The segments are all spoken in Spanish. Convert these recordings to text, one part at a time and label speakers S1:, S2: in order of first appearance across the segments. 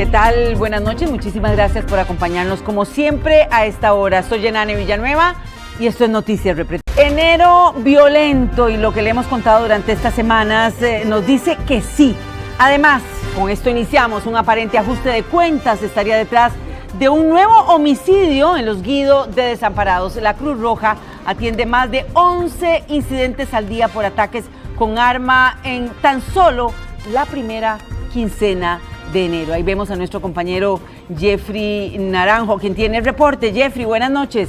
S1: ¿Qué tal? Buenas noches, muchísimas gracias por acompañarnos como siempre a esta hora. Soy Yanane Villanueva y esto es Noticias Representativas. Enero violento, y lo que le hemos contado durante estas semanas nos dice que sí. Además, con esto iniciamos, un aparente ajuste de cuentas estaría detrás de un nuevo homicidio en Los Guido de Desamparados. La Cruz Roja atiende más de 11 incidentes al día por ataques con arma en tan solo la primera quincena de enero. Ahí vemos a nuestro compañero Jeffrey Naranjo, quien tiene el reporte. Jeffrey, buenas noches.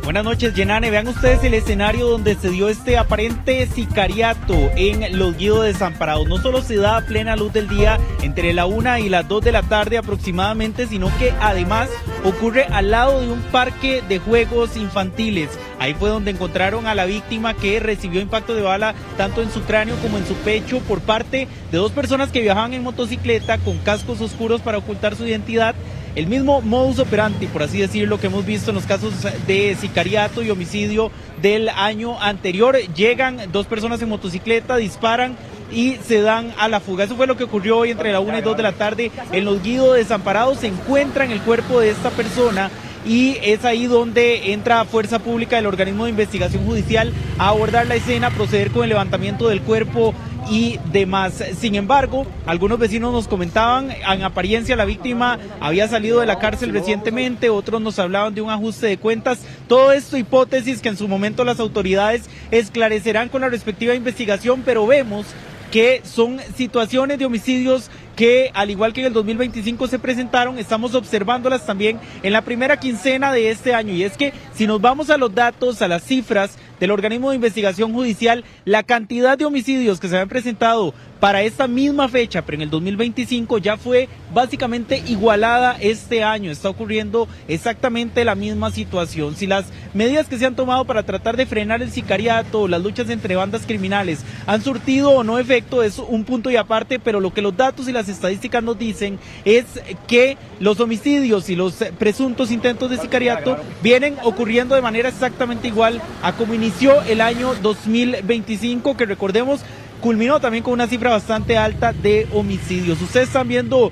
S2: Buenas noches, Yanane. Vean ustedes el escenario donde se dio este aparente sicariato en Los Guido Desamparados. No solo se da a plena luz del día, entre la 1 y las 2 de la tarde aproximadamente, sino que además ocurre al lado de un parque de juegos infantiles. Ahí fue donde encontraron a la víctima, que recibió impacto de bala tanto en su cráneo como en su pecho por parte de dos personas que viajaban en motocicleta con cascos oscuros para ocultar su identidad. El mismo modus operandi, por así decirlo, que hemos visto en los casos de sicariato y homicidio del año anterior. Llegan dos personas en motocicleta, disparan y se dan a la fuga. Eso fue lo que ocurrió hoy entre la 1 y 2 de la tarde en Los Guido Desamparados. Se encuentran el cuerpo de esta persona y es ahí donde entra Fuerza Pública del organismo de investigación judicial a abordar la escena, proceder con el levantamiento del cuerpo y demás. Sin embargo, algunos vecinos nos comentaban, en apariencia la víctima había salido de la cárcel recientemente, otros nos hablaban de un ajuste de cuentas. Todo esto hipótesis que en su momento las autoridades esclarecerán con la respectiva investigación, pero vemos que son situaciones de homicidios que, al igual que en el 2025 se presentaron, estamos observándolas también en la primera quincena de este año. Y es que si nos vamos a los datos, a las cifras del organismo de investigación judicial, la cantidad de homicidios que se habían presentado para esta misma fecha, pero en el 2025 ya fue básicamente igualada este año. Está ocurriendo exactamente la misma situación. Si las medidas que se han tomado para tratar de frenar el sicariato, las luchas entre bandas criminales, han surtido o no efecto, es un punto y aparte, pero lo que los datos y las estadísticas nos dicen es que los homicidios y los presuntos intentos de sicariato vienen ocurriendo de manera exactamente igual a como inició el año 2025, que recordemos culminó también con una cifra bastante alta de homicidios. Ustedes están viendo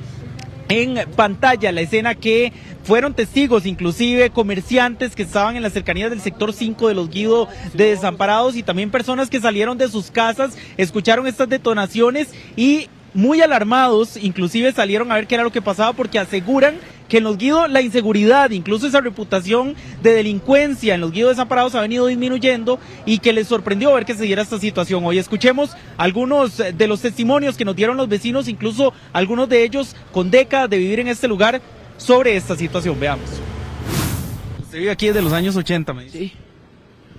S2: en pantalla la escena que fueron testigos, inclusive comerciantes que estaban en las cercanías del sector 5 de Los Guido de Desamparados, y también personas que salieron de sus casas, escucharon estas detonaciones y muy alarmados, inclusive salieron a ver qué era lo que pasaba, porque aseguran que en Los Guido la inseguridad, incluso esa reputación de delincuencia en Los Guido Desamparados ha venido disminuyendo, y que les sorprendió ver que se diera esta situación. Hoy escuchemos algunos de los testimonios que nos dieron los vecinos, incluso algunos de ellos con décadas de vivir en este lugar, sobre esta situación. Veamos. Usted vive aquí desde los años 80, me dice.
S3: Sí,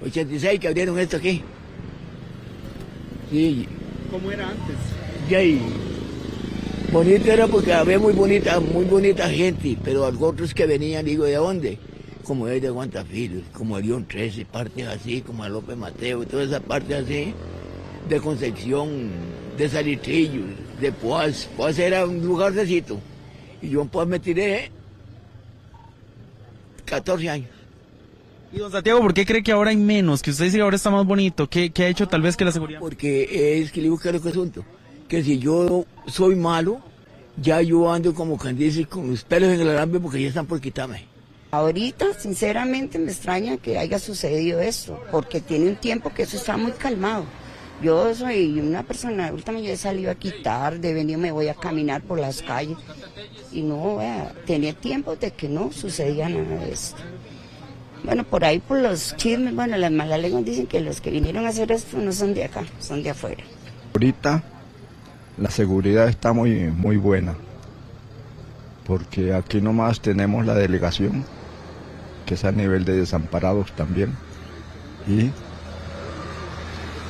S3: 86 que abrieron esto aquí. Sí.
S2: ¿Cómo era antes?
S3: Ya, y bonito era porque había muy bonita gente, pero los otros que venían, digo, ¿de dónde? Como es de Guantafil, como de León 13, partes así, como a López Mateo, toda esa parte así, de Concepción, de Salitrillo, de Poás. Poás era un lugarcito, y yo en Poás me tiré 14 años.
S2: Y don Santiago, ¿por qué cree que ahora hay menos? Que usted dice que ahora está más bonito. ¿Qué ha hecho tal vez que la seguridad?
S3: Porque es que le digo que es el asunto, que si yo soy malo, ya yo ando como quien dice con los pelos en el alambre, porque ya están por quitarme.
S4: Ahorita, sinceramente, me extraña que haya sucedido esto, porque tiene un tiempo que eso está muy calmado. Yo soy una persona adulta, yo he salido aquí tarde, venido, me voy a caminar por las calles, y no, tenía tiempo de que no sucedía nada de esto. Bueno, por ahí por los chismes, bueno, las malas lenguas dicen que los que vinieron a hacer esto no son de acá, son de afuera.
S5: Ahorita la seguridad está muy buena, porque aquí nomás tenemos la delegación, que es a nivel de desamparados también, y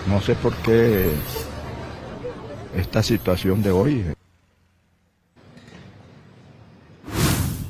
S5: no sé por qué esta situación de hoy.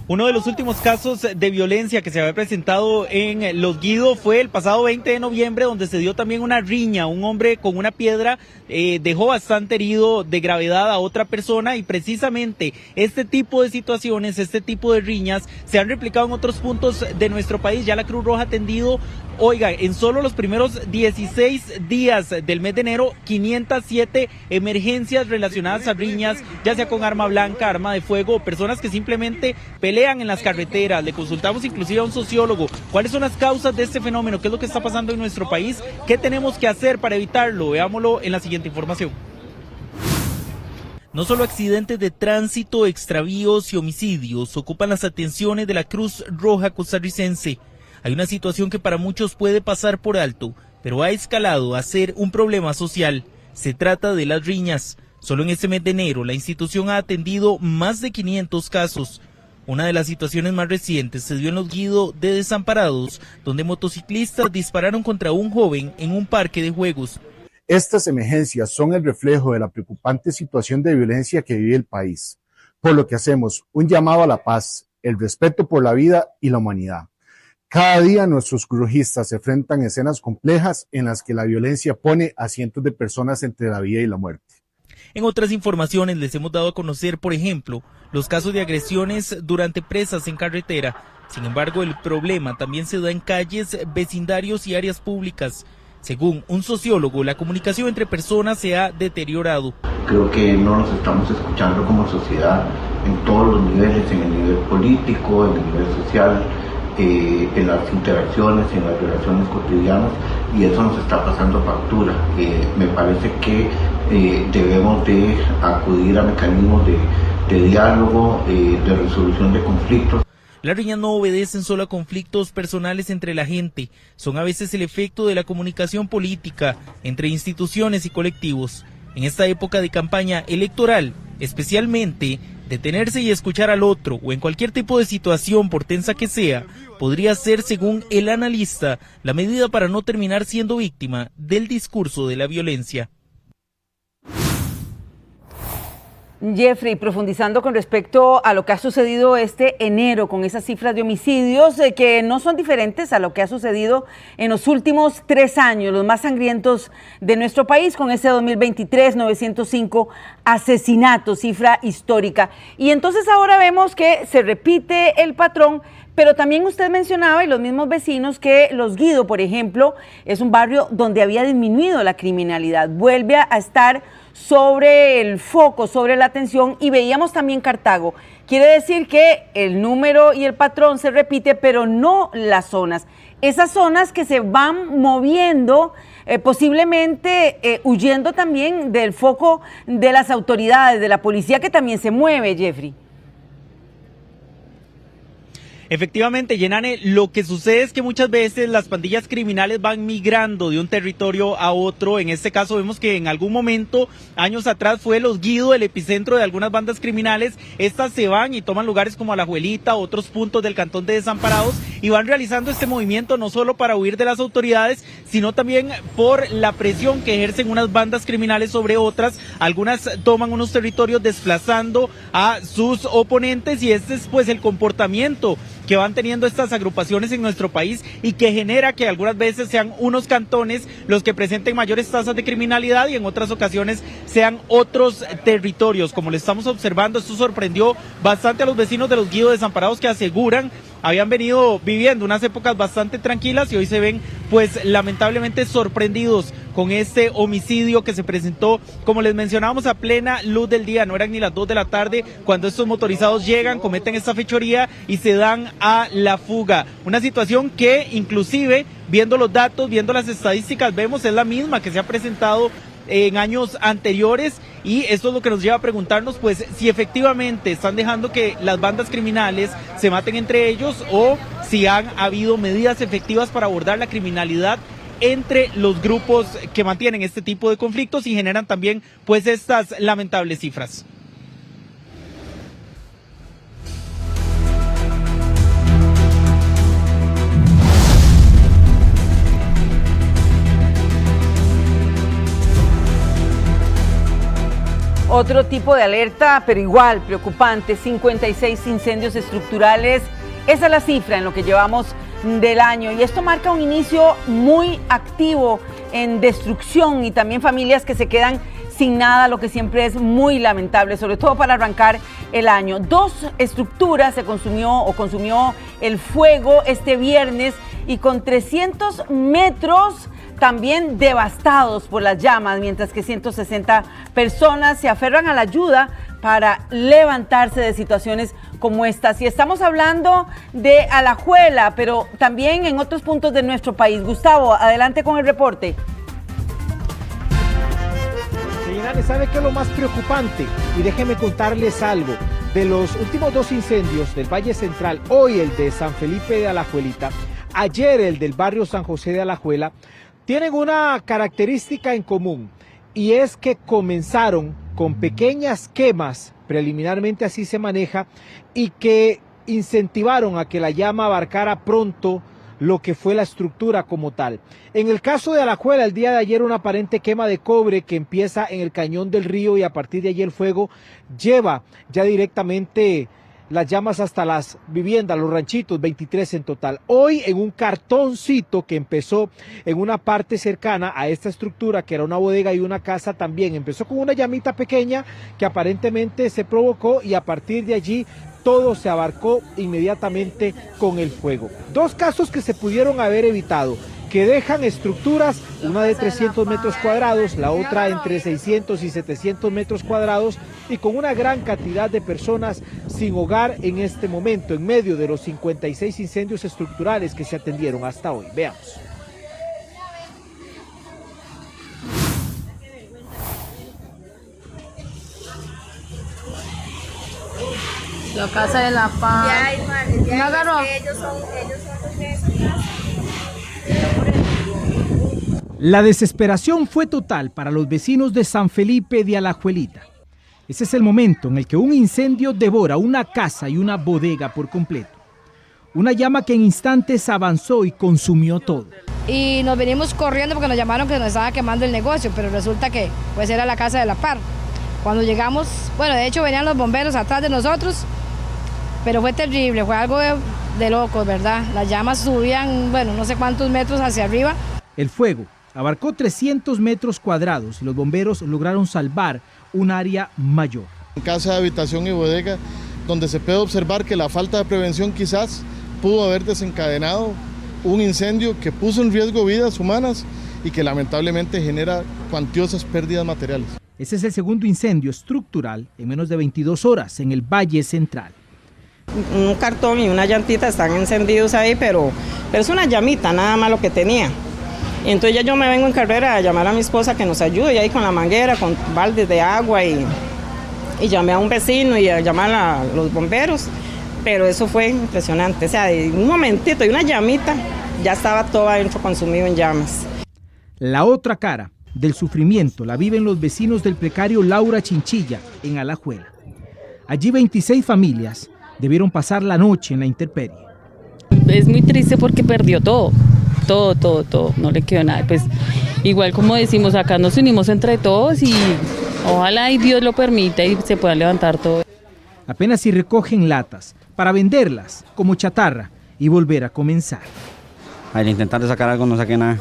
S2: Uno de los últimos casos de violencia que se había presentado en Los Guido fue el pasado 20 de noviembre, donde se dio también una riña. Un hombre con una piedra dejó bastante herido de gravedad a otra persona, y precisamente este tipo de situaciones, este tipo de riñas se han replicado en otros puntos de nuestro país. Ya la Cruz Roja ha atendido Oiga, en solo los primeros 16 días del mes de enero, 507 emergencias relacionadas a riñas, ya sea con arma blanca, arma de fuego, personas que simplemente pelean en las carreteras. Le consultamos inclusive a un sociólogo cuáles son las causas de este fenómeno, qué es lo que está pasando en nuestro país, qué tenemos que hacer para evitarlo. Veámoslo en la siguiente información. No solo accidentes de tránsito, extravíos y homicidios ocupan las atenciones de la Cruz Roja costarricense. Hay una situación que para muchos puede pasar por alto, pero ha escalado a ser un problema social. Se trata de las riñas. Solo en este mes de enero, la institución ha atendido más de 500 casos. Una de las situaciones más recientes se dio en los Guido de Desamparados, donde motociclistas dispararon contra un joven en un parque de juegos.
S6: Estas emergencias son el reflejo de la preocupante situación de violencia que vive el país, por lo que hacemos un llamado a la paz, el respeto por la vida y la humanidad. Cada día nuestros cruzistas se enfrentan a escenas complejas en las que la violencia pone a cientos de personas entre la vida y la muerte.
S2: En otras informaciones les hemos dado a conocer, por ejemplo, los casos de agresiones durante presas en carretera. Sin embargo, el problema también se da en calles, vecindarios y áreas públicas. Según un sociólogo, la comunicación entre personas se ha deteriorado.
S7: Creo que no nos estamos escuchando como sociedad en todos los niveles, en el nivel político, en el nivel social, en las interacciones, en las relaciones cotidianas, y eso nos está pasando factura. Me parece que debemos de acudir a mecanismos de diálogo, de resolución de conflictos.
S2: Las riñas no obedecen solo a conflictos personales entre la gente, son a veces el efecto de la comunicación política entre instituciones y colectivos. En esta época de campaña electoral, especialmente, detenerse y escuchar al otro o en cualquier tipo de situación, por tensa que sea, podría ser, según el analista, la medida para no terminar siendo víctima del discurso de la violencia.
S1: Jeffrey, profundizando con respecto a lo que ha sucedido este enero con esas cifras de homicidios que no son diferentes a lo que ha sucedido en los últimos 3 años, los más sangrientos de nuestro país, con ese 2023, 905 asesinatos, cifra histórica. Y entonces ahora vemos que se repite el patrón, pero también usted mencionaba, y los mismos vecinos, que Los Guido, por ejemplo, es un barrio donde había disminuido la criminalidad, vuelve a estar sobre el foco, sobre la atención, y veíamos también Cartago. Quiere decir que el número y el patrón se repite, pero no las zonas. Esas zonas que se van moviendo, posiblemente huyendo también del foco de las autoridades, de la policía, que también se mueve, Jeffrey.
S2: Efectivamente, Yenane, lo que sucede es que muchas veces las pandillas criminales van migrando de un territorio a otro. En este caso vemos que en algún momento, años atrás, fue Los Guido el epicentro de algunas bandas criminales. Estas se van y toman lugares como Alajuelita, otros puntos del cantón de Desamparados, y van realizando este movimiento no solo para huir de las autoridades, sino también por la presión que ejercen unas bandas criminales sobre otras. Algunas toman unos territorios desplazando a sus oponentes, y este es pues el comportamiento que van teniendo estas agrupaciones en nuestro país, y que genera que algunas veces sean unos cantones los que presenten mayores tasas de criminalidad y en otras ocasiones sean otros territorios. Como le estamos observando, esto sorprendió bastante a los vecinos de Los Guido Desamparados, que aseguran habían venido viviendo unas épocas bastante tranquilas y hoy se ven pues lamentablemente sorprendidos con este homicidio que se presentó, como les mencionábamos, a plena luz del día. No eran ni las 2 de la tarde cuando estos motorizados llegan, cometen esta fechoría y se dan a la fuga. Una situación que inclusive, viendo los datos, viendo las estadísticas, vemos es la misma que se ha presentado en años anteriores, y esto es lo que nos lleva a preguntarnos pues si efectivamente están dejando que las bandas criminales se maten entre ellos, o si han habido medidas efectivas para abordar la criminalidad entre los grupos que mantienen este tipo de conflictos y generan también pues estas lamentables cifras.
S1: Otro tipo de alerta, pero igual preocupante, 56 incendios estructurales. Esa es la cifra en lo que llevamos del año, y esto marca un inicio muy activo en destrucción y también familias que se quedan sin nada, lo que siempre es muy lamentable, sobre todo para arrancar el año. 2 estructuras consumió el fuego este viernes y con 300 metros también devastados por las llamas, mientras que 160 personas se aferran a la ayuda para levantarse de situaciones como estas. Y estamos hablando de Alajuela, pero también en otros puntos de nuestro país. Gustavo, adelante con el reporte.
S8: ¿Sabe qué es lo más preocupante? Y déjenme contarles algo. De los últimos 2 incendios del Valle Central, hoy el de San Felipe de Alajuelita, ayer el del barrio San José de Alajuela, tienen una característica en común, y es que comenzaron con pequeñas quemas, preliminarmente así se maneja, y que incentivaron a que la llama abarcara pronto lo que fue la estructura como tal. En el caso de Alajuela, el día de ayer una aparente quema de cobre que empieza en el cañón del río, y a partir de allí el fuego lleva ya directamente las llamas hasta las viviendas, los ranchitos, 23 en total. Hoy en un cartoncito que empezó en una parte cercana a esta estructura, que era una bodega y una casa, también empezó con una llamita pequeña que aparentemente se provocó, y a partir de allí todo se abarcó inmediatamente con el fuego. 2 casos que se pudieron haber evitado, que dejan estructuras, una de 300 metros cuadrados, la otra entre 600 y 700 metros cuadrados, y con una gran cantidad de personas sin hogar en este momento, en medio de los 56 incendios estructurales que se atendieron hasta hoy. Veamos.
S9: La Casa de la Paz.
S10: Ya, agarró. Ellos son los de esa casa.
S8: La desesperación fue total para los vecinos de San Felipe de Alajuelita. Ese es el momento en el que un incendio devora una casa y una bodega por completo. Una llama que en instantes avanzó y consumió todo.
S9: Y nos venimos corriendo porque nos llamaron que nos estaba quemando el negocio, pero resulta que pues era la Casa de la Paz. Cuando llegamos, bueno, de hecho venían los bomberos atrás de nosotros, pero fue terrible, fue algo de locos, ¿verdad? Las llamas subían, bueno, no sé cuántos metros hacia arriba.
S8: El fuego abarcó 300 metros cuadrados y los bomberos lograron salvar un área mayor.
S11: En casa de habitación y bodega, donde se puede observar que la falta de prevención quizás pudo haber desencadenado un incendio que puso en riesgo vidas humanas y que lamentablemente genera cuantiosas pérdidas materiales.
S8: Ese es el segundo incendio estructural en menos de 22 horas en el Valle Central.
S12: Un cartón y una llantita están encendidos ahí, pero es una llamita, nada más lo que tenía. Y entonces ya yo me vengo en carrera a llamar a mi esposa que nos ayude, y ahí con la manguera, con baldes de agua, y llamé a un vecino y a llamar a los bomberos, pero eso fue impresionante. O sea, de un momentito y una llamita, ya estaba todo adentro consumido en llamas.
S8: La otra cara del sufrimiento la viven los vecinos del precario Laura Chinchilla en Alajuela. Allí 26 familias debieron pasar la noche en la intemperie.
S13: Es muy triste porque perdió todo, no le quedó nada. Pues igual como decimos, acá nos unimos entre todos y ojalá y Dios lo permita y se pueda levantar todo.
S8: Apenas si recogen latas para venderlas como chatarra y volver a comenzar.
S14: Al intentar de sacar algo no saqué nada.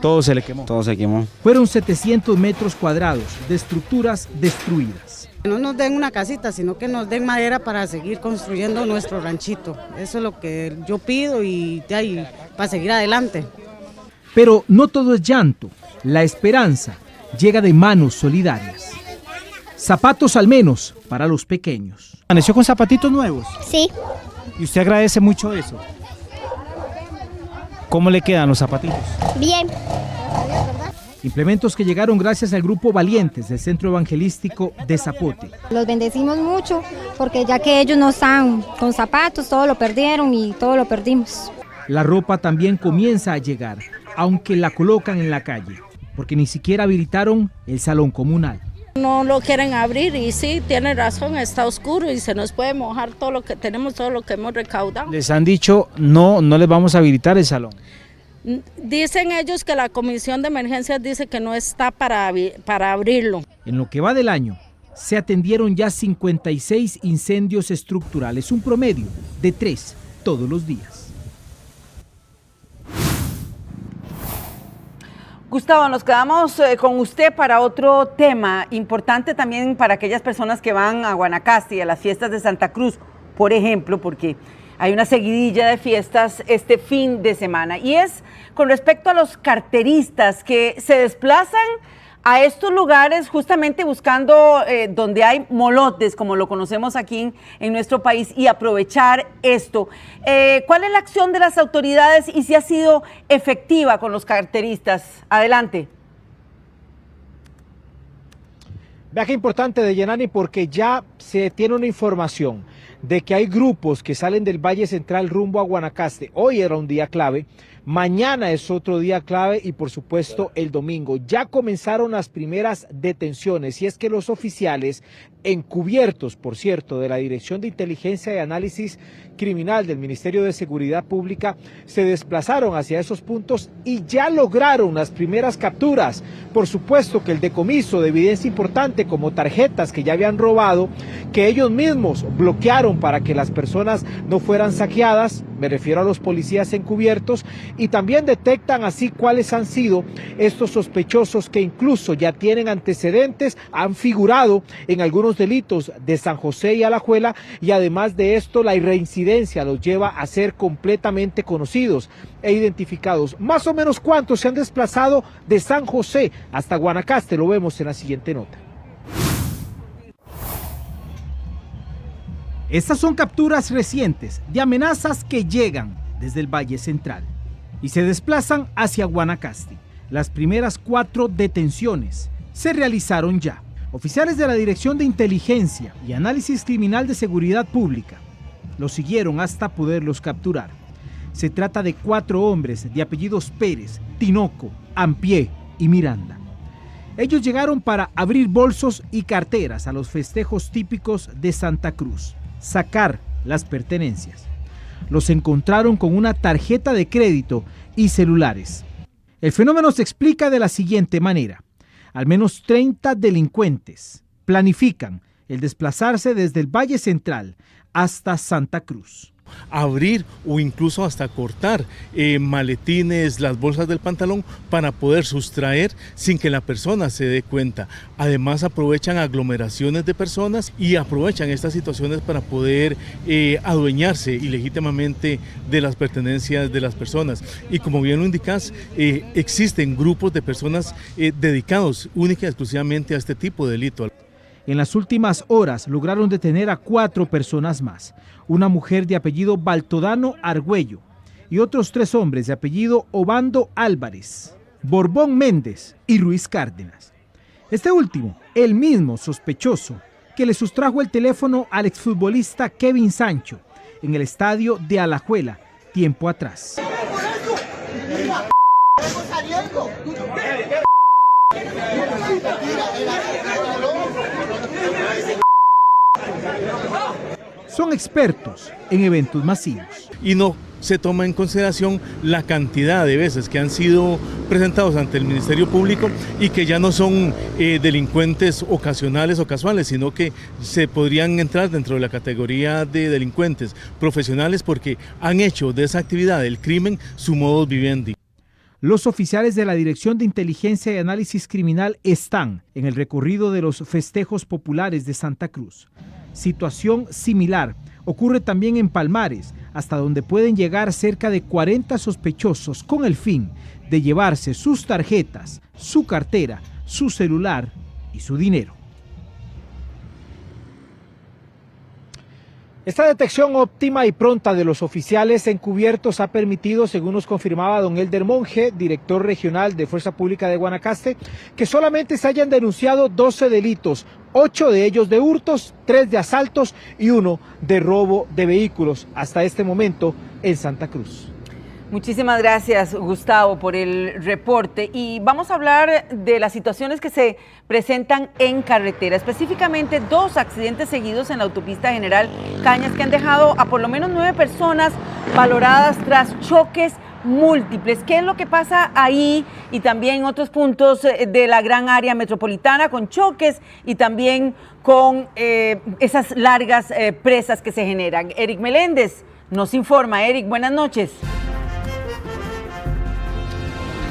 S8: Todo se le quemó.
S14: Todo se quemó.
S8: Fueron 700 metros cuadrados de estructuras destruidas.
S15: No nos den una casita, sino que nos den madera para seguir construyendo nuestro ranchito. Eso es lo que yo pido y para seguir adelante.
S8: Pero no todo es llanto. La esperanza llega de manos solidarias. Zapatos al menos para los pequeños. ¿Amaneció con zapatitos nuevos?
S16: Sí.
S8: ¿Y usted agradece mucho eso? ¿Cómo le quedan los zapatitos?
S16: Bien.
S8: Implementos que llegaron gracias al grupo Valientes del Centro Evangelístico de Zapote.
S17: Los bendecimos mucho porque ya que ellos no están con zapatos, todo lo perdieron y todo lo perdimos.
S8: La ropa también comienza a llegar, aunque la colocan en la calle, porque ni siquiera habilitaron el salón comunal.
S18: No lo quieren abrir y sí, tiene razón, está oscuro y se nos puede mojar todo lo que tenemos, todo lo que hemos recaudado.
S8: Les han dicho no les vamos a habilitar el salón.
S18: Dicen ellos que la comisión de emergencias dice que no está para abrirlo.
S8: En lo que va del año, se atendieron ya 56 incendios estructurales, un promedio de 3 todos los días.
S1: Gustavo, nos quedamos con usted para otro tema importante también para aquellas personas que van a Guanacaste y a las fiestas de Santa Cruz, por ejemplo, porque hay una seguidilla de fiestas este fin de semana y es con respecto a los carteristas que se desplazan a estos lugares justamente buscando donde hay molotes, como lo conocemos aquí en nuestro país, y aprovechar esto. ¿Cuál es la acción de las autoridades y si ha sido efectiva con los carteristas? Adelante.
S8: Viaje importante de Yanani porque ya se tiene una información de que hay grupos que salen del Valle Central rumbo a Guanacaste. Hoy era un día clave, mañana es otro día clave y por supuesto el domingo. Ya comenzaron las primeras detenciones y es que los oficiales encubiertos, por cierto, de la Dirección de Inteligencia y Análisis Criminal del Ministerio de Seguridad Pública se desplazaron hacia esos puntos y ya lograron las primeras capturas. Por supuesto que el decomiso de evidencia importante como tarjetas que ya habían robado, que ellos mismos bloquearon para que las personas no fueran saqueadas, me refiero a los policías encubiertos, y también detectan así cuáles han sido estos sospechosos que incluso ya tienen antecedentes, han figurado en algunos delitos de San José y Alajuela, y además de esto la reincidencia los lleva a ser completamente conocidos e identificados. Más o menos cuántos se han desplazado de San José hasta Guanacaste, lo vemos en la siguiente nota.
S16: Estas son capturas recientes de amenazas que llegan desde el Valle Central y se desplazan hacia Guanacaste. Las primeras 4 detenciones se realizaron ya. Oficiales de la Dirección de Inteligencia y Análisis Criminal de Seguridad Pública los siguieron hasta poderlos capturar. Se trata de 4 hombres de apellidos Pérez, Tinoco, Ampié y Miranda. Ellos llegaron para abrir bolsos y carteras a los festejos típicos de Santa Cruz, sacar las pertenencias. Los encontraron con una tarjeta de crédito y celulares. El fenómeno se explica de la siguiente manera. Al menos 30 delincuentes planifican el desplazarse desde el Valle Central hasta Santa Cruz.
S11: Abrir o incluso hasta cortar maletines, las bolsas del pantalón para poder sustraer sin que la persona se dé cuenta. Además aprovechan aglomeraciones de personas y aprovechan estas situaciones para poder adueñarse ilegítimamente de las pertenencias de las personas. Y como bien lo indicas, existen grupos de personas dedicados única y exclusivamente a este tipo de delito.
S16: En las últimas horas lograron detener a 4 personas más, una mujer de apellido Baltodano Argüello y otros 3 hombres de apellido Obando Álvarez, Borbón Méndez y Ruiz Cárdenas. Este último, el mismo sospechoso que le sustrajo el teléfono al exfutbolista Kevin Sancho en el estadio de Alajuela tiempo atrás. Son expertos en eventos masivos.
S11: Y no se toma en consideración la cantidad de veces que han sido presentados ante el Ministerio Público y que ya no son delincuentes ocasionales o casuales, sino que se podrían entrar dentro de la categoría de delincuentes profesionales porque han hecho de esa actividad del crimen su modus vivendi.
S16: Los oficiales de la Dirección de Inteligencia y Análisis Criminal están en el recorrido de los festejos populares de Santa Cruz. Situación similar ocurre también en Palmares, hasta donde pueden llegar cerca de 40 sospechosos con el fin de llevarse sus tarjetas, su cartera, su celular y su dinero.
S8: Esta detección óptima y pronta de los oficiales encubiertos ha permitido, según nos confirmaba don Elder Monge, director regional de Fuerza Pública de Guanacaste, que solamente se hayan denunciado 12 delitos, 8 de ellos de hurtos, 3 de asaltos y 1 de robo de vehículos hasta este momento en Santa Cruz.
S1: Muchísimas gracias, Gustavo, por el reporte. Y vamos a hablar de las situaciones que se presentan en carretera, específicamente 2 accidentes seguidos en la autopista General Cañas que han dejado a por lo menos 9 personas valoradas tras choques múltiples. ¿Qué es lo que pasa ahí y también en otros puntos de la gran área metropolitana con choques y también con esas largas presas que se generan? Eric Meléndez nos informa. Eric, buenas noches.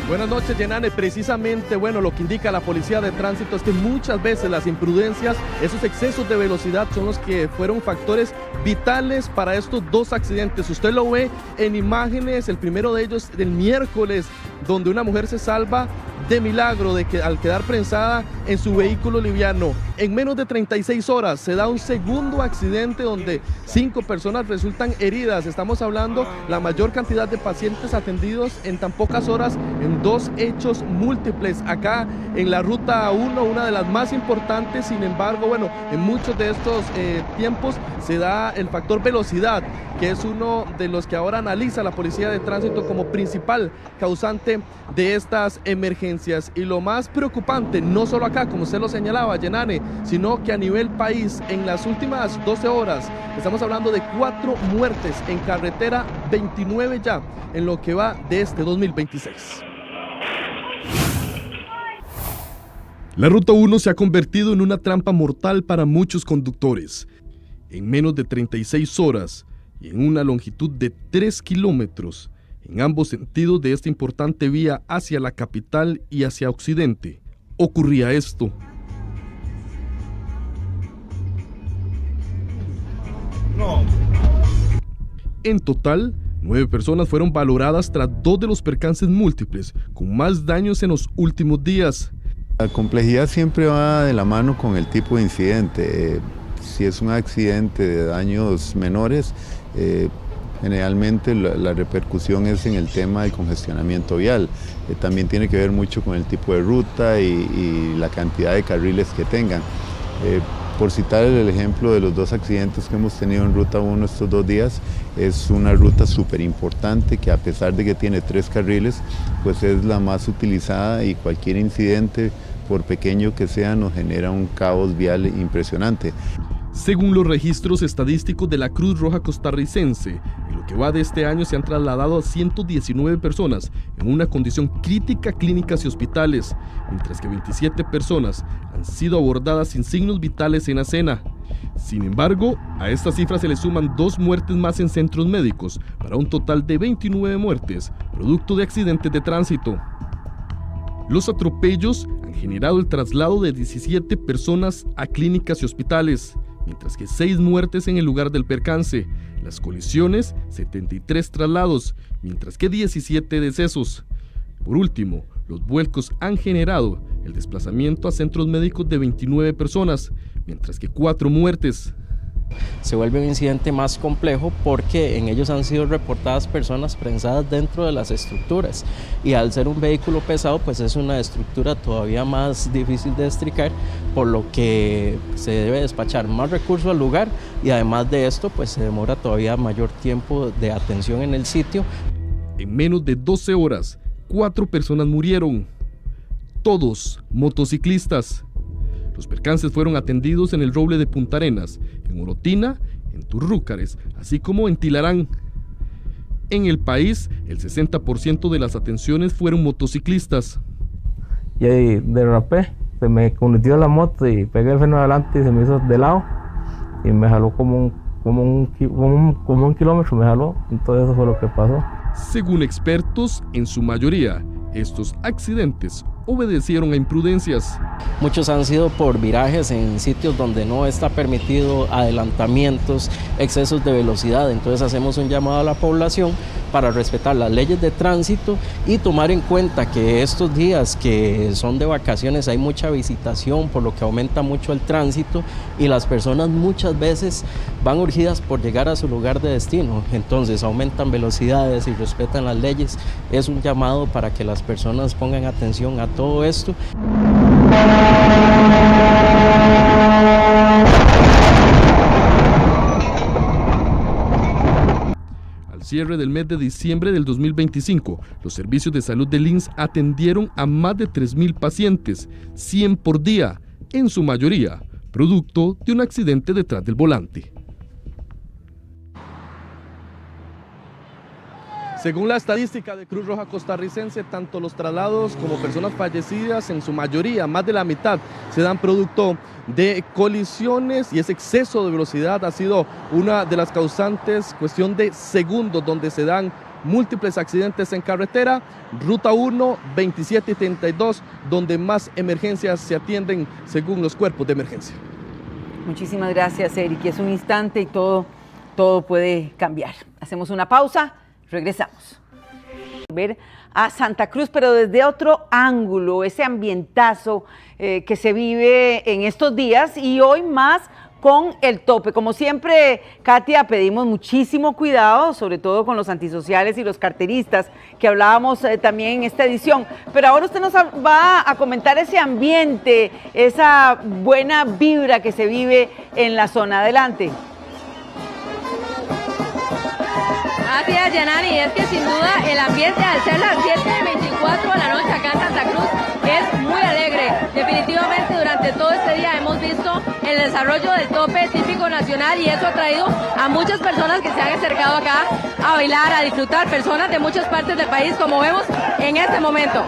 S19: Buenas noches, Yenane. Precisamente, bueno, lo que indica la policía de tránsito es que muchas veces las imprudencias, esos excesos de velocidad son los que fueron factores vitales para estos dos accidentes. Usted lo ve en imágenes, el primero de ellos del miércoles, donde una mujer se salva de milagro de que al quedar prensada en su vehículo liviano. En menos de 36 horas se da un segundo accidente donde 5 personas resultan heridas. Estamos hablando la mayor cantidad de pacientes atendidos en tan pocas horas en 2 hechos múltiples acá en la ruta 1, una de las más importantes. Sin embargo, bueno, en muchos de estos tiempos se da el factor velocidad, que es uno de los que ahora analiza la policía de tránsito como principal causante de estas emergencias. Y lo más preocupante, no solo acá, como usted lo señalaba, Yenane, sino que a nivel país, en las últimas 12 horas, estamos hablando de 4 muertes en carretera, 29 ya en lo que va de este 2026. La Ruta 1 se ha convertido en una trampa mortal para muchos conductores. En menos de 36 horas y en una longitud de 3 kilómetros, en ambos sentidos de esta importante vía hacia la capital y hacia occidente, ocurría esto. En total, 9 personas fueron valoradas tras 2 de los percances múltiples, con más daños en los últimos días.
S20: La complejidad siempre va de la mano con el tipo de incidente. Si es un accidente de daños menores, generalmente la repercusión es en el tema del congestionamiento vial. También tiene que ver mucho con el tipo de ruta y la cantidad de carriles que tengan. Por citar el ejemplo de los 2 accidentes que hemos tenido en Ruta 1 estos 2 días, es una ruta súper importante que, a pesar de que tiene 3 carriles, pues es la más utilizada, y cualquier incidente, por pequeño que sea, nos genera un caos vial impresionante.
S19: Según los registros estadísticos de la Cruz Roja Costarricense, en lo que va de este año se han trasladado a 119 personas en una condición crítica a clínicas y hospitales, mientras que 27 personas han sido abordadas sin signos vitales en Asena. Sin embargo, a esta cifra se le suman 2 muertes más en centros médicos, para un total de 29 muertes, producto de accidentes de tránsito. Los atropellos han generado el traslado de 17 personas a clínicas y hospitales, mientras que 6 muertes en el lugar del percance. Las colisiones, 73 traslados, mientras que 17 decesos. Por último, los vuelcos han generado el desplazamiento a centros médicos de 29 personas, mientras que 4 muertes.
S21: Se vuelve un incidente más complejo porque en ellos han sido reportadas personas prensadas dentro de las estructuras, y al ser un vehículo pesado, pues es una estructura todavía más difícil de destricar, por lo que se debe despachar más recursos al lugar, y además de esto pues se demora todavía mayor tiempo de atención en el sitio.
S19: En menos de 12 horas, 4 personas murieron, todos motociclistas. Los percances fueron atendidos en el Roble de Punta Arenas, en Orotina, en Turrúcares, así como en Tilarán. En el país, el 60% de las atenciones fueron motociclistas.
S22: Y ahí derrapé, se me convirtió la moto y pegué el freno adelante y se me hizo de lado y me jaló como un kilómetro me jaló. Entonces eso fue lo que pasó.
S19: Según expertos, en su mayoría, estos accidentes obedecieron a imprudencias.
S21: Muchos han sido por virajes en sitios donde no está permitido, adelantamientos, excesos de velocidad. Entonces hacemos un llamado a la población para respetar las leyes de tránsito y tomar en cuenta que estos días que son de vacaciones hay mucha visitación, por lo que aumenta mucho el tránsito, y las personas muchas veces van urgidas por llegar a su lugar de destino. Entonces aumentan velocidades y respetan las leyes. Es un llamado para que las personas pongan atención a todo esto.
S19: Al cierre del mes de diciembre del 2025, los servicios de salud del INSS atendieron a más de 3.000 pacientes, 100 por día, en su mayoría producto de un accidente detrás del volante. Según la estadística de Cruz Roja Costarricense, tanto los traslados como personas fallecidas, en su mayoría, más de la mitad, se dan producto de colisiones, y ese exceso de velocidad ha sido una de las causantes, cuestión de segundos, donde se dan múltiples accidentes en carretera, Ruta 1, 27 y 32, donde más emergencias se atienden según los cuerpos de emergencia.
S1: Muchísimas gracias, Eric. Es un instante y todo puede cambiar. Hacemos una pausa, regresamos. Ver a Santa Cruz, pero desde otro ángulo, ese ambientazo que se vive en estos días y hoy más con el tope. Como siempre, Katia, pedimos muchísimo cuidado, sobre todo con los antisociales y los carteristas, que hablábamos también en esta edición. Pero ahora usted nos va a comentar ese ambiente, esa buena vibra que se vive en la zona. Adelante.
S3: Así es, Yanani, es que sin duda el ambiente al ser las 7:24 de la noche acá en Santa Cruz es muy alegre. Definitivamente durante todo este día hemos visto el desarrollo del tope típico nacional y eso ha traído a muchas personas que se han acercado acá a bailar, a disfrutar, personas de muchas partes del país, como vemos en este momento.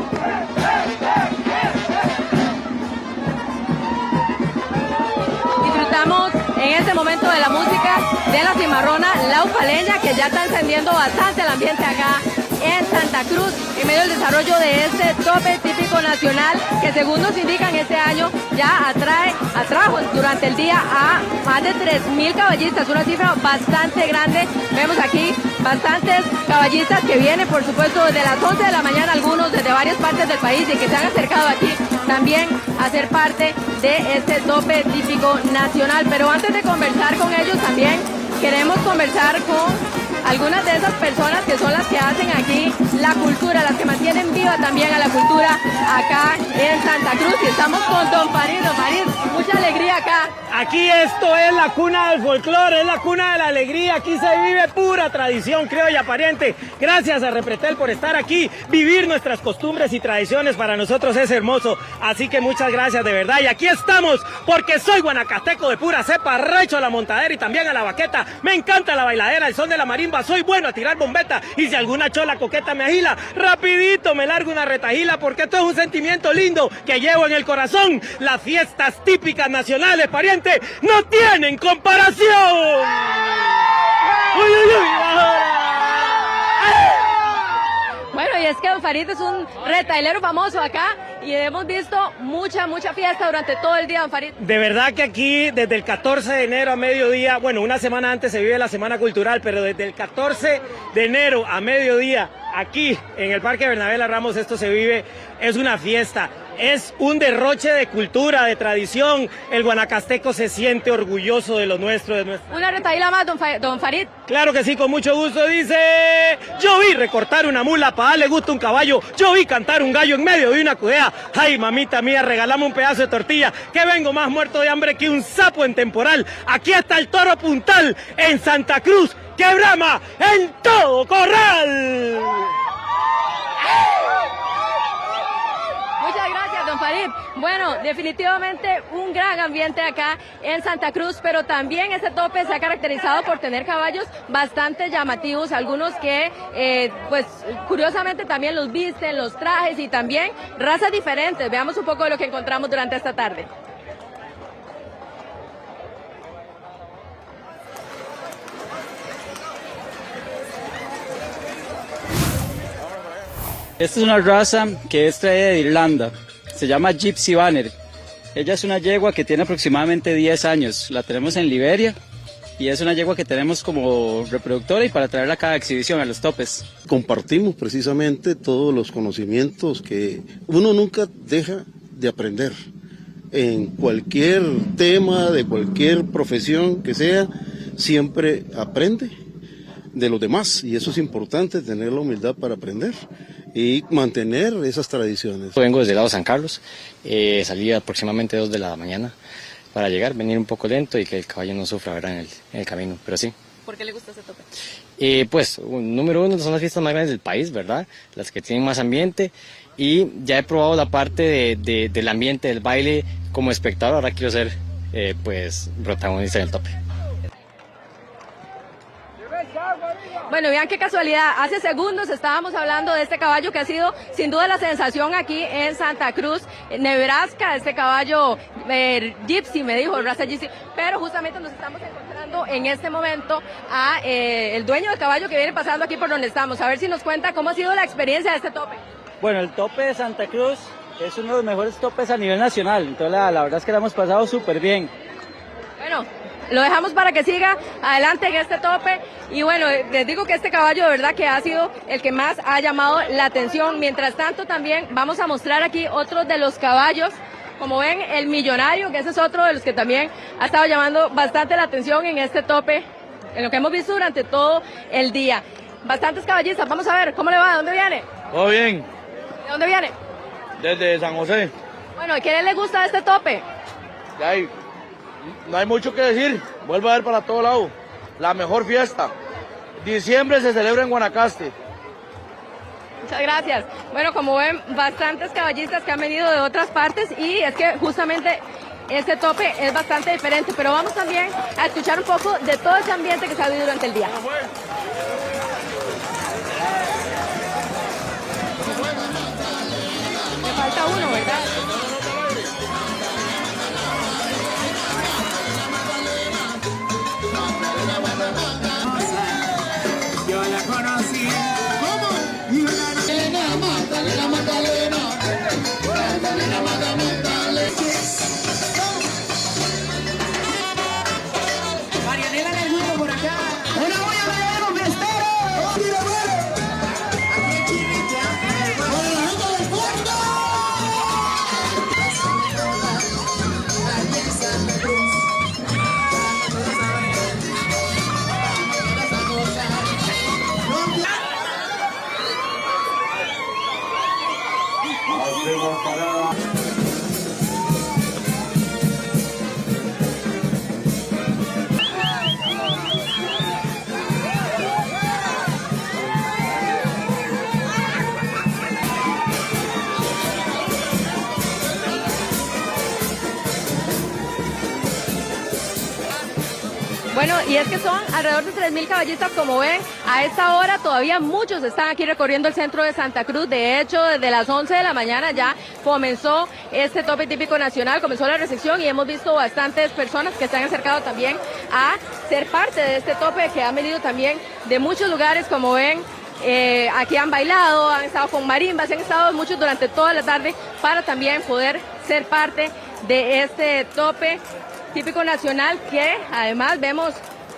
S3: Disfrutamos en este momento de la música de la cimarrona La Upaleña, que ya está encendiendo bastante el ambiente acá en Santa Cruz, en medio del desarrollo de este tope típico nacional, que según nos indican este año ya atrajo durante el día a más de 3.000 caballistas, una cifra bastante grande. Vemos aquí bastantes caballistas que vienen, por supuesto, desde las 11 de la mañana, algunos desde varias partes del país y que se han acercado aquí también a ser parte de este tope típico nacional. Pero antes de conversar con ellos también queremos conversar con algunas de esas personas que son las que hacen aquí la cultura, las que mantienen viva también a la cultura acá en Santa Cruz. Y estamos con don Farid. Don Farid, mucha alegría acá.
S4: Aquí esto es la cuna del folclore, es la cuna de la alegría. Aquí se vive pura tradición criolla, pariente. Gracias a Repretel por estar aquí. Vivir nuestras costumbres y tradiciones para nosotros es hermoso. Así que muchas gracias de verdad. Y aquí estamos porque soy guanacasteco de pura cepa, recho a la montadera y también a la baqueta. Me encanta la bailadera, el son de la marimba. Soy bueno a tirar bombeta y si alguna chola coqueta me agila, rapidito me largo una retajila porque esto es un sentimiento lindo que llevo en el corazón. Las fiestas típicas nacionales, pariente, no tienen comparación. ¡Uy, uy, uy!
S3: Bueno, y es que don Farid es un retailero famoso acá y hemos visto mucha fiesta durante todo el día, don Farid.
S4: De verdad que aquí, desde el 14 de enero a mediodía, bueno, una semana antes se vive la Semana Cultural, pero desde el 14 de enero a mediodía, aquí en el Parque Bernabé La Ramos, esto se vive, es una fiesta. Es un derroche de cultura, de tradición. El guanacasteco se siente orgulloso de lo nuestro,
S3: Una retaíla más, don Farid.
S4: Claro que sí, con mucho gusto. Dice: yo vi recortar una mula, para darle gusto a un caballo. Yo vi cantar un gallo en medio de una cudea. Ay, mamita mía, regálame un pedazo de tortilla, que vengo más muerto de hambre que un sapo en temporal. Aquí está el toro puntal en Santa Cruz, que brama en todo corral.
S3: Muchas gracias, don Farid. Bueno, definitivamente un gran ambiente acá en Santa Cruz, pero también este tope se ha caracterizado por tener caballos bastante llamativos, algunos que, pues, curiosamente también los visten, los trajes y también razas diferentes. Veamos un poco de lo que encontramos durante esta tarde.
S23: Esta es una raza que es traída de Irlanda, se llama Gypsy Banner. Ella es una yegua que tiene aproximadamente 10 años, la tenemos en Liberia y es una yegua que tenemos como reproductora y para traerla a cada exhibición a los topes.
S24: Compartimos precisamente todos los conocimientos que uno nunca deja de aprender. En cualquier tema, de cualquier profesión que sea, siempre aprende de los demás y eso es importante, tener la humildad para aprender y mantener esas tradiciones.
S25: Vengo desde el lado de San Carlos, salí aproximadamente 2 de la mañana para llegar, venir un poco lento y que el caballo no sufra, ¿verdad? en el camino, pero sí.
S3: ¿Por qué le gusta ese tope?
S25: Pues, número uno, son las fiestas más grandes del país, ¿verdad? Las que tienen más ambiente y ya he probado la parte del ambiente, del baile como espectador, ahora quiero ser, pues, protagonista en el tope.
S3: Bueno, vean qué casualidad, hace segundos estábamos hablando de este caballo que ha sido sin duda la sensación aquí en Santa Cruz, Nebraska, este caballo Gypsy, me dijo, raza Gypsy, pero justamente nos estamos encontrando en este momento a el dueño del caballo que viene pasando aquí por donde estamos, a ver si nos cuenta cómo ha sido la experiencia de este tope.
S23: Bueno, el tope de Santa Cruz es uno de los mejores topes a nivel nacional, entonces la verdad es que la hemos pasado súper bien.
S3: Bueno, lo dejamos para que siga adelante en este tope y bueno, les digo que este caballo de verdad que ha sido el que más ha llamado la atención. Mientras tanto también vamos a mostrar aquí otros de los caballos, como ven el Millonario, que ese es otro de los que también ha estado llamando bastante la atención en este tope, en lo que hemos visto durante todo el día. Bastantes caballistas, vamos a ver, ¿cómo le va? ¿De dónde viene?
S2: Todo bien.
S3: ¿De dónde viene?
S2: Desde San José.
S3: Bueno, ¿y qué le gusta de este tope?
S2: No hay mucho que decir, vuelvo a ver para todo lado. La mejor fiesta. Diciembre se celebra en Guanacaste.
S3: Muchas gracias. Bueno, como ven, bastantes caballistas que han venido de otras partes y es que justamente este tope es bastante diferente, pero vamos también a escuchar un poco de todo ese ambiente que se ha vivido durante el día. Me falta uno, ¿verdad?
S5: Yo la conocí. ¿Cómo? Magdalena, Magdalena. Magdalena, Magdalena. Marianela en el grupo por acá. Una bulla para el fiestero. Aquí en Chinita. Con la gente del puerto. Aquí en Santa Cruz.
S3: Bueno, y es que son alrededor de 3.000 caballistas, como ven, a esta hora todavía muchos están aquí recorriendo el centro de Santa Cruz. De hecho, desde las 11 de la mañana ya comenzó este tope típico nacional, comenzó la recepción y hemos visto bastantes personas que se han acercado también a ser parte de este tope, que han venido también de muchos lugares, como ven. Aquí han bailado, han estado con marimbas, han estado muchos durante toda la tarde para también poder ser parte de este tope típico nacional, que además vemos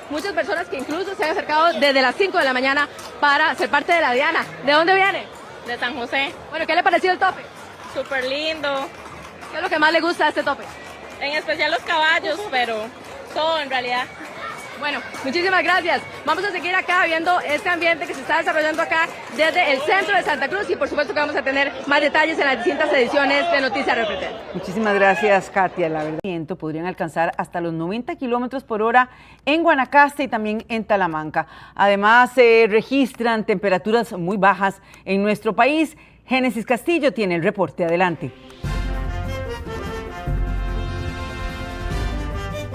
S3: muchas personas que incluso se han acercado desde las 5 de la mañana para ser parte de la diana. ¿De dónde viene?
S6: De San José.
S3: Bueno, ¿qué le pareció el tope?
S6: Súper lindo.
S3: ¿Qué es lo que más le gusta de este tope?
S6: En especial los caballos, pero todo en realidad.
S3: Bueno, muchísimas gracias. Vamos a seguir acá viendo este ambiente que se está desarrollando acá desde el centro de Santa Cruz y por supuesto que vamos a tener más detalles en las distintas ediciones de Noticias Repretel.
S1: Muchísimas gracias, Katia. La verdad, podrían alcanzar hasta los 90 kilómetros por hora en Guanacaste y también en Talamanca. Además, se registran temperaturas muy bajas en nuestro país. Génesis Castillo tiene el reporte. Adelante.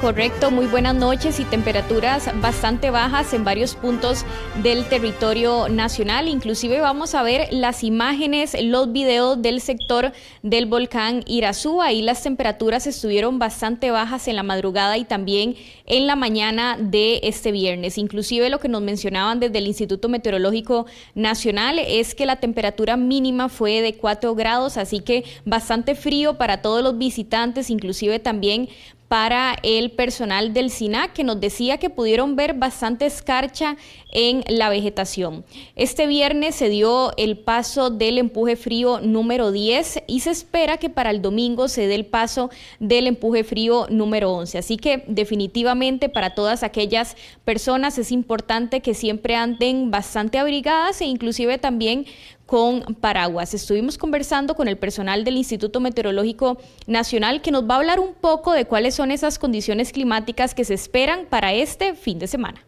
S7: Correcto, muy buenas noches y temperaturas bastante bajas en varios puntos del territorio nacional. Inclusive vamos a ver las imágenes, los videos del sector del volcán Irazú. Ahí las temperaturas estuvieron bastante bajas en la madrugada y también en la mañana de este viernes. Inclusive lo que nos mencionaban desde el Instituto Meteorológico Nacional es que la temperatura mínima fue de 4 grados, así que bastante frío para todos los visitantes, inclusive también para el personal del SINAC, que nos decía que pudieron ver bastante escarcha en la vegetación. Este viernes se dio el paso del empuje frío número 10 y se espera que para el domingo se dé el paso del empuje frío número 11. Así que definitivamente para todas aquellas personas es importante que siempre anden bastante abrigadas e inclusive también con paraguas. Estuvimos conversando con el personal del Instituto Meteorológico Nacional que nos va a hablar un poco de cuáles son esas condiciones climáticas que se esperan para este fin de semana.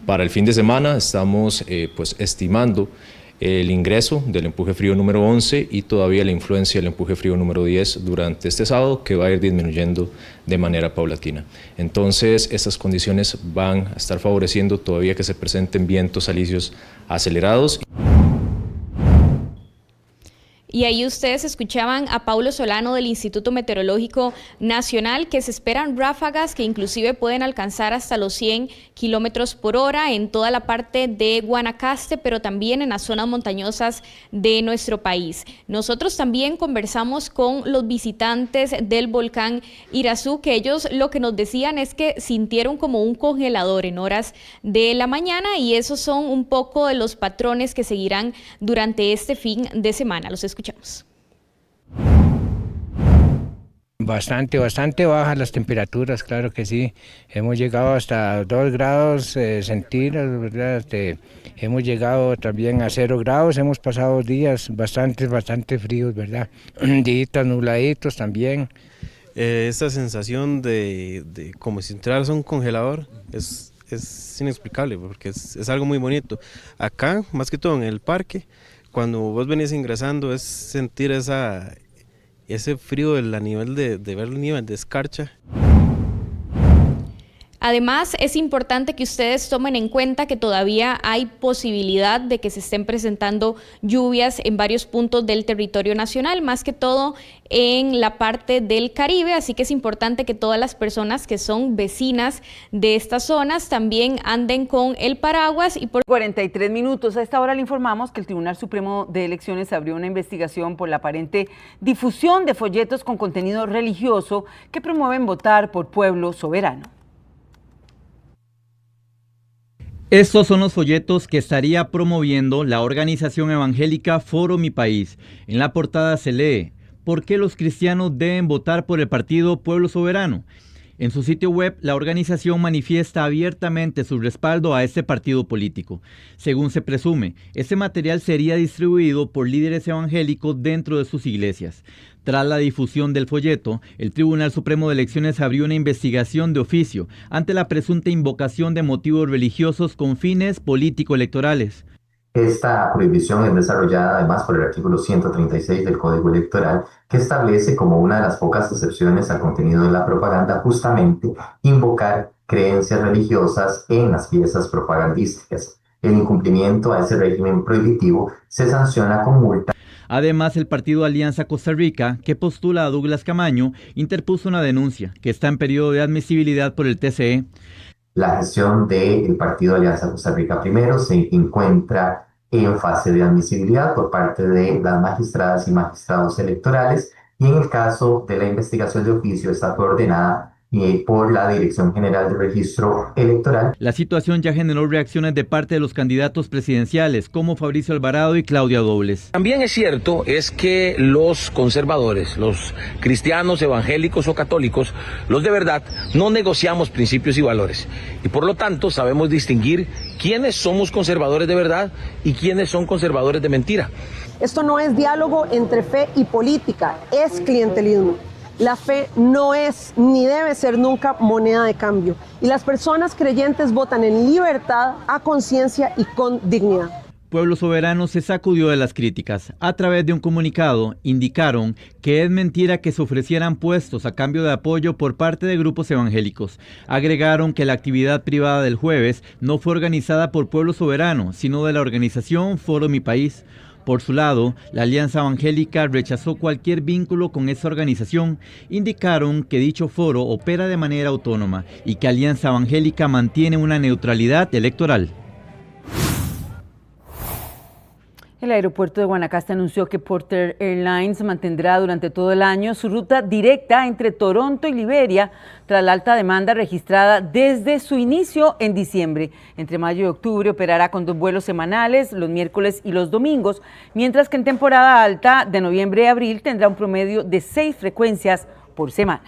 S10: Para el fin de semana estamos estimando
S9: el ingreso del empuje frío número 11 y todavía la influencia del empuje frío número 10 durante este sábado, que va a ir disminuyendo de manera paulatina. Entonces, estas condiciones van a estar favoreciendo todavía que se presenten vientos alisios acelerados.
S7: Y ahí ustedes escuchaban a Paulo Solano del Instituto Meteorológico Nacional, que se esperan ráfagas que inclusive pueden alcanzar hasta los 100 kilómetros por hora en toda la parte de Guanacaste, pero también en las zonas montañosas de nuestro país. Nosotros también conversamos con los visitantes del volcán Irazú, que ellos lo que nos decían es que sintieron como un congelador en horas de la mañana, y esos son un poco de los patrones que seguirán durante este fin de semana. Los escuchamos.
S10: Bastante bajas las temperaturas, claro que sí. Hemos llegado hasta 2 grados centígrados, ¿verdad? Hemos llegado también a 0 grados, hemos pasado días bastante fríos, ¿verdad? Días nubladitos también.
S12: Esta sensación de como si entraras a un congelador es inexplicable, porque es algo muy bonito. Acá, más que todo en el parque, cuando vos venís ingresando, es sentir ese frío a nivel de ver el nivel de escarcha.
S7: Además, es importante que ustedes tomen en cuenta que todavía hay posibilidad de que se estén presentando lluvias en varios puntos del territorio nacional, más que todo en la parte del Caribe, así que es importante que todas las personas que son vecinas de estas zonas también anden con el paraguas. Y por
S1: 43 minutos, a esta hora le informamos que el Tribunal Supremo de Elecciones abrió una investigación por la aparente difusión de folletos con contenido religioso que promueven votar por pueblo soberano.
S13: Estos son los folletos que estaría promoviendo la organización evangélica Foro Mi País. En la portada se lee: ¿por qué los cristianos deben votar por el partido Pueblo Soberano? En su sitio web, la organización manifiesta abiertamente su respaldo a este partido político. Según se presume, este material sería distribuido por líderes evangélicos dentro de sus iglesias. Tras la difusión del folleto, el Tribunal Supremo de Elecciones abrió una investigación de oficio ante la presunta invocación de motivos religiosos con fines político-electorales.
S14: Esta prohibición es desarrollada además por el artículo 136 del Código Electoral, que establece como una de las pocas excepciones al contenido de la propaganda justamente invocar creencias religiosas en las piezas propagandísticas. El incumplimiento a ese régimen prohibitivo se sanciona con multa.
S13: Además, el partido Alianza Costa Rica, que postula a Douglas Camaño, interpuso una denuncia que está en periodo de admisibilidad por el TCE.
S14: La gestión del partido Alianza Costa Rica primero se encuentra en fase de admisibilidad por parte de las magistradas y magistrados electorales, y en el caso de la investigación de oficio está coordinada por la Dirección General de Registro Electoral.
S13: La situación ya generó reacciones de parte de los candidatos presidenciales como Fabricio Alvarado y Claudia Dobles.
S26: También es cierto es que los conservadores, los cristianos, evangélicos o católicos, los de verdad, no negociamos principios y valores, y por lo tanto sabemos distinguir quiénes somos conservadores de verdad y quiénes son conservadores de mentira.
S27: Esto no es diálogo entre fe y política, es clientelismo. La fe no es ni debe ser nunca moneda de cambio, y las personas creyentes votan en libertad, a conciencia y con dignidad.
S13: Pueblo Soberano se sacudió de las críticas. A través de un comunicado indicaron que es mentira que se ofrecieran puestos a cambio de apoyo por parte de grupos evangélicos. Agregaron que la actividad privada del jueves no fue organizada por Pueblo Soberano, sino de la organización Foro Mi País. Por su lado, la Alianza Evangélica rechazó cualquier vínculo con esta organización. Indicaron que dicho foro opera de manera autónoma y que Alianza Evangélica mantiene una neutralidad electoral.
S1: El aeropuerto de Guanacaste anunció que Porter Airlines mantendrá durante todo el año su ruta directa entre Toronto y Liberia tras la alta demanda registrada desde su inicio en diciembre. Entre mayo y octubre operará con 2 vuelos semanales, los miércoles y los domingos, mientras que en temporada alta de noviembre a abril tendrá un promedio de 6 frecuencias por semana.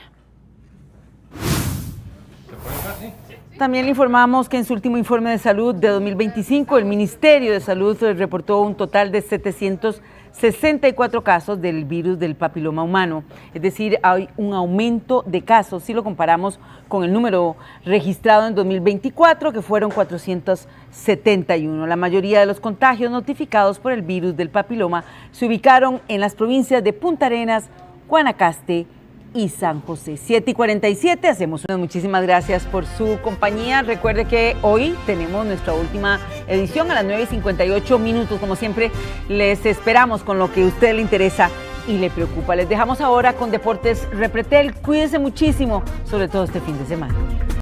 S1: También le informamos que en su último informe de salud de 2025, el Ministerio de Salud reportó un total de 764 casos del virus del papiloma humano. Es decir, hay un aumento de casos si lo comparamos con el número registrado en 2024, que fueron 471. La mayoría de los contagios notificados por el virus del papiloma se ubicaron en las provincias de Punta Arenas, Guanacaste y San José. 7:47, hacemos una. Muchísimas gracias por su compañía. Recuerde que hoy tenemos nuestra última edición a las 9:58 minutos. Como siempre, les esperamos con lo que a usted le interesa y le preocupa. Les dejamos ahora con Deportes Repretel. Cuídense muchísimo, sobre todo este fin de semana.